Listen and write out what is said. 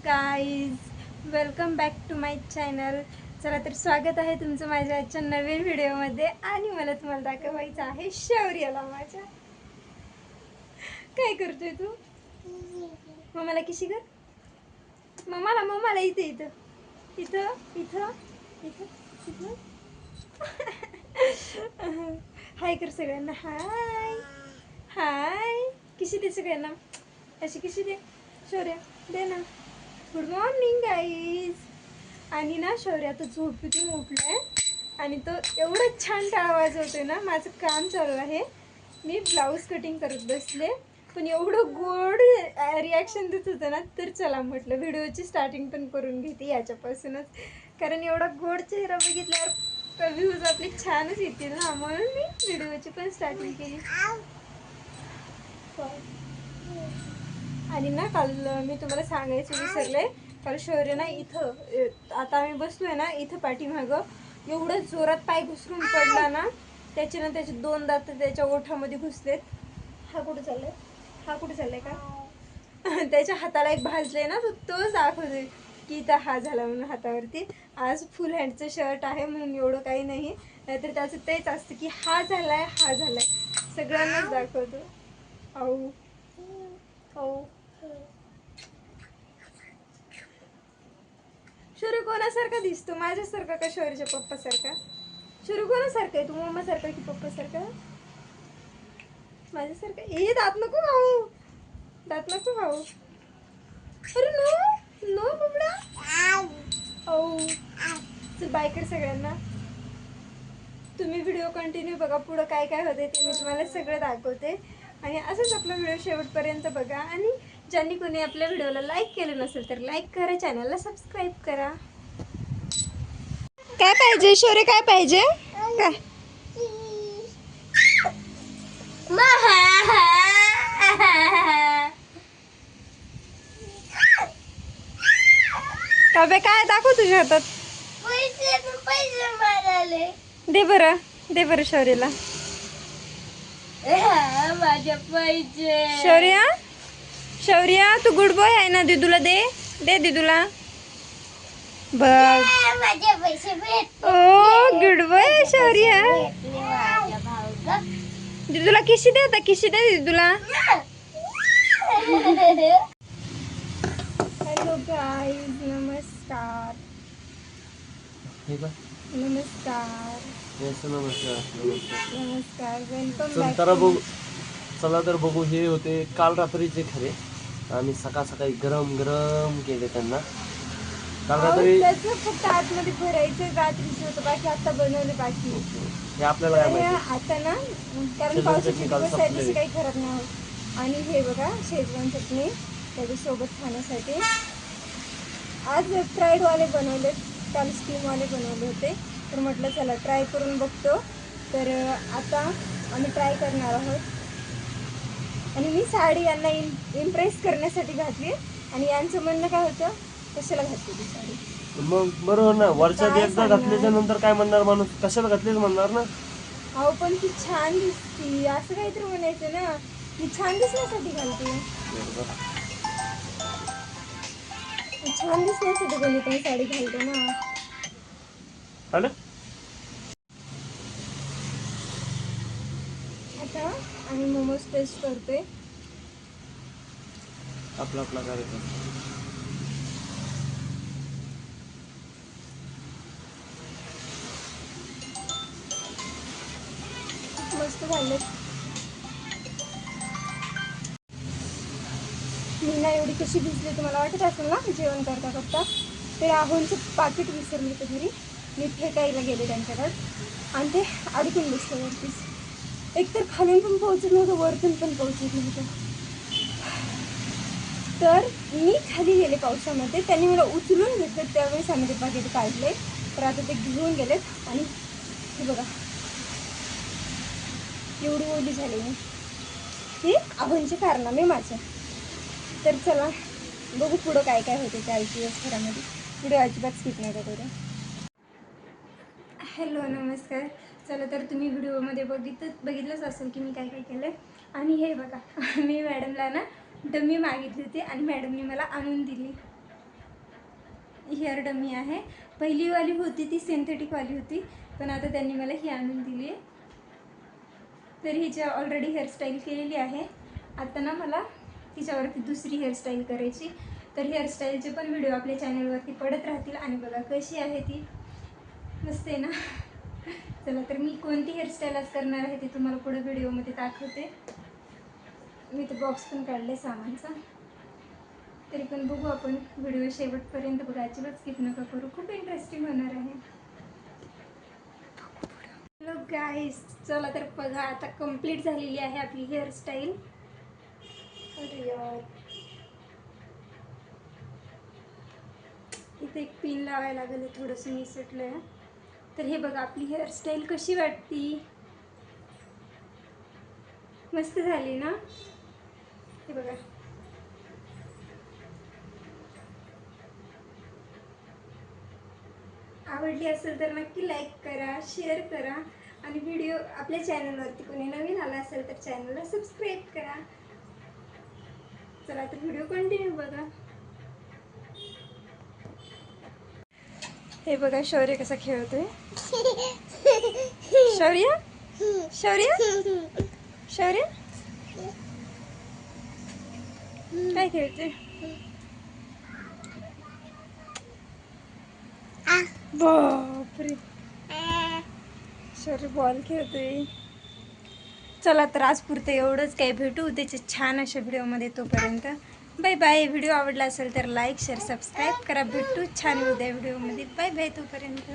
Guys, welcome back to my channel. चला तर स्वागत आहे तुमचं माझ्या आजच्या नवीन व्हिडिओमध्ये. आणि मला तुम्हाला दाखवायचं आहे शौर्याला माझ्या. काय करतोय तू? मम्माला किशी कर. मम्माला इथे इथं इथं इथं इथं इथं. हाय कर सगळ्यांना. हाय हाय. किशी दे सगळ्यांना. अशी किशी दे. शौर्या दे ना. Good morning guys. आणि ना शौर्य आता झोपेतून उठलाय आणि तो एवढा छान टाळा वाजवतोय ना. माझं काम चालू आहे, मी ब्लाऊज कटिंग करत बसले, पण एवढं गोड रिॲक्शन देत होतं ना. तर चला म्हटलं व्हिडिओची स्टार्टिंग पण करून घेते याच्यापासूनच, कारण एवढा गोड चेहरा बघितल्यावर व्ह्यूज आपले छानच येतील ना, म्हणून मी व्हिडिओची पण स्टार्टिंग केली. आणि ना काल मी तुम्हाला सांगायचं विसरले, काल शौर्य ना इथं आता आम्ही बसलोय ना इथं पाठीमागं, एवढं जोरात पाय घुसरून पडला ना. त्याचे 2 दात त्याच्या ओठामध्ये घुसलेत. हा कुठे चाललाय? हा कुठे चाललाय का? त्याच्या हाताला एक भाजले ना, तोच दाखवतोय की इथं हा झाला म्हणून हातावरती. आज फुल हँडचं शर्ट आहे म्हणून एवढं काही नाही, नाहीतर त्याचं तेच असतं की हा झालाय हा झालाय, सगळ्यांनाच दाखवतो. औ औ. शौर्य कोणासारखा दिसतो? माझ्यासारखा का शौर्यच्या पप्पासारखा? शौर्य कोणासारखा आहे? तू मम्मासारखा की पप्पासारखा? माझ्यासारखा. ए दात नको भाऊ, दात नको भाऊ. अरे नो नो बुबडा. ओ चल बाय कर सगळ्यांना. तुम्ही व्हिडिओ कंटिन्यू बघा, पुढं काय काय होते ते मी तुम्हाला सगळं दाखवते. आणि असंच आपला व्हिडिओ शेवटपर्यंत बघा. आणि ज्यांनी कोणी आपल्या व्हिडिओला लाईक केलं नसेल तर लाईक करा, चॅनलला सबस्क्राईब करा. काय पाहिजे शौर्य? काय पाहिजे? काय? काव्य काय दाखव तुझ्या हातात? दे बरं, दे बरं शौर्यला. माझ्या पाहिजे. शौर्य शौर्य तू गुड बॉय आहे ना. दिदूला दे, दे दिदूला. बघ माझे पैसे भेट. ओ गुड बॉय शौर्य. दिदूला किशी दे आता, किशी दे दिदूला. हॅलो गाईज, नमस्कार नमस्कार नमस्कार. Welcome back. चला तर बघू. हे होते काल रात्रीचे खरे. आम्ही सकाळ सकाळी गरम गरम केले त्यांना. काल रात्री त्याचं फक्त आतमध्ये भरायचं रात्रीचं होतं, बाकी आता बनवलं बाकी. हे आपल्याला काय माहिती आता ना, कारण पावसाचे दिवस आहे, तसे काही खराब नाही होत. आणि हे बघा शेजवान चटणी त्याच्यासोबत खाण्यासाठी. आज फ्राईडवाले बनवले, काल स्टीमवाले बनवले होते, तर म्हटलं चला ट्राय करून बघतो. तर आता आम्ही ट्राय करणार आहोत. आणि मी साडी यांना इम्प्रेस करण्यासाठी घातली. आणि यांचं म्हणणं काय होतं, कशाला घातली ती साडी? मग बरोबर ना, वर्षात एकदा घातल्याच्या नंतर काय म्हणणार माणूस? कशाला घातलीच म्हणणार ना. अहो पण ती छान दिसती, असं काहीतरी म्हणायचं ना. ती छान दिसण्यासाठी घालते, छान दिसण्यासाठी कोणी पण साडी घालते ना. आता आम्ही मोमोज टेस्ट करतोय. आपला आपला कार्यक्रम. मस्त झाले. मी ना एवढी कशी भिजली तुम्हाला वाटत असेल ना जेवण करता करता. ते राहुलचं पाकिट विसरले होते घरी, मी फेकायला गेले त्यांच्याकडे आणि ते अडकून बसलं वरतीच. एकतर खालून पण पोहोचत नव्हतं, वरतून पण पोहोचत नव्हतं. तर मी खाली गेले पावसामध्ये, त्यांनी मला उचलून घेतलं, त्यावेळेस आम्ही ते पाकिट काढले. तर आता ते घेऊन गेलेत. आणि हे बघा एवढी ओली झाली मी. ही आव्हानचे कारनामे माझं. तर चला बघू पुढं काय काय होते त्या IPS घरामध्ये. व्हिडिओ अजिबात स्किप नका करू. हॅलो नमस्कार. चला तर तुम्ही व्हिडिओमध्ये बघितलंच असेल की मी काय काय केलं. आणि हे बघा, मी मॅडमला ना डमी मागितली होती आणि मॅडमने मला आणून दिली. हेअर डमी आहे. पहिलीवाली होती ती सिंथेटिकवाली होती, पण आता त्यांनी मला ही आणून दिली आहे. तर हिची ऑलरेडी हेअरस्टाईल केलेली आहे. आता ना मला तिच्यावरती दुसरी हेअरस्टाईल करायची. तर हेअरस्टाईलचे पण व्हिडिओ आपल्या चॅनलवरती पडत राहतील. आणि बघा कशी आहे ती, मस्त आहे ना. चला तर मी कोणती हेअरस्टाईल आज करणार आहे ते तुम्हाला पुढे व्हिडिओमध्ये दाखवते. मी तर बॉक्स पण काढले सामानचा, तरी पण बघू आपण. व्हिडिओ शेवटपर्यंत बघा, अजिबात स्किप नका करू, खूप इंटरेस्टिंग होणार आहे. हॅलो गाईस, चला तर बघा आता कंप्लीट झालेली आहे आपली हेअरस्टाईल. अरे यार, इथे एक पिन लावायला लागेल, थोडंसं निसटलं आहे. तर हे बघा आपली हेअरस्टाईल कशी वाटती, मस्त झाली ना. हे बघा, आवडली असेल तर नक्की लाईक करा, शेअर करा. आणि व्हिडिओ आपल्या चॅनलवरती कोणी नवीन आला असेल तर चॅनलला सबस्क्राईब करा. चला तर व्हिडिओ कंटिन्यू बघा. हे बघा शौर्य कसा खेळतोय. शौर्य शौर्य शौर्य काय खेळतोय. बापरे, शौर्य बॉल खेळतोय. चला तर आज पुरतं एवढंच. काय, भेटू त्याच्या छान अशा व्हिडिओमध्ये. तोपर्यंत बाय बाय. व्हिडिओ आवडला असेल तर लाईक शेअर सबस्क्राईब करा. भेटू छान उद्या व्हिडिओमध्ये. बाय बाय तोपर्यंत.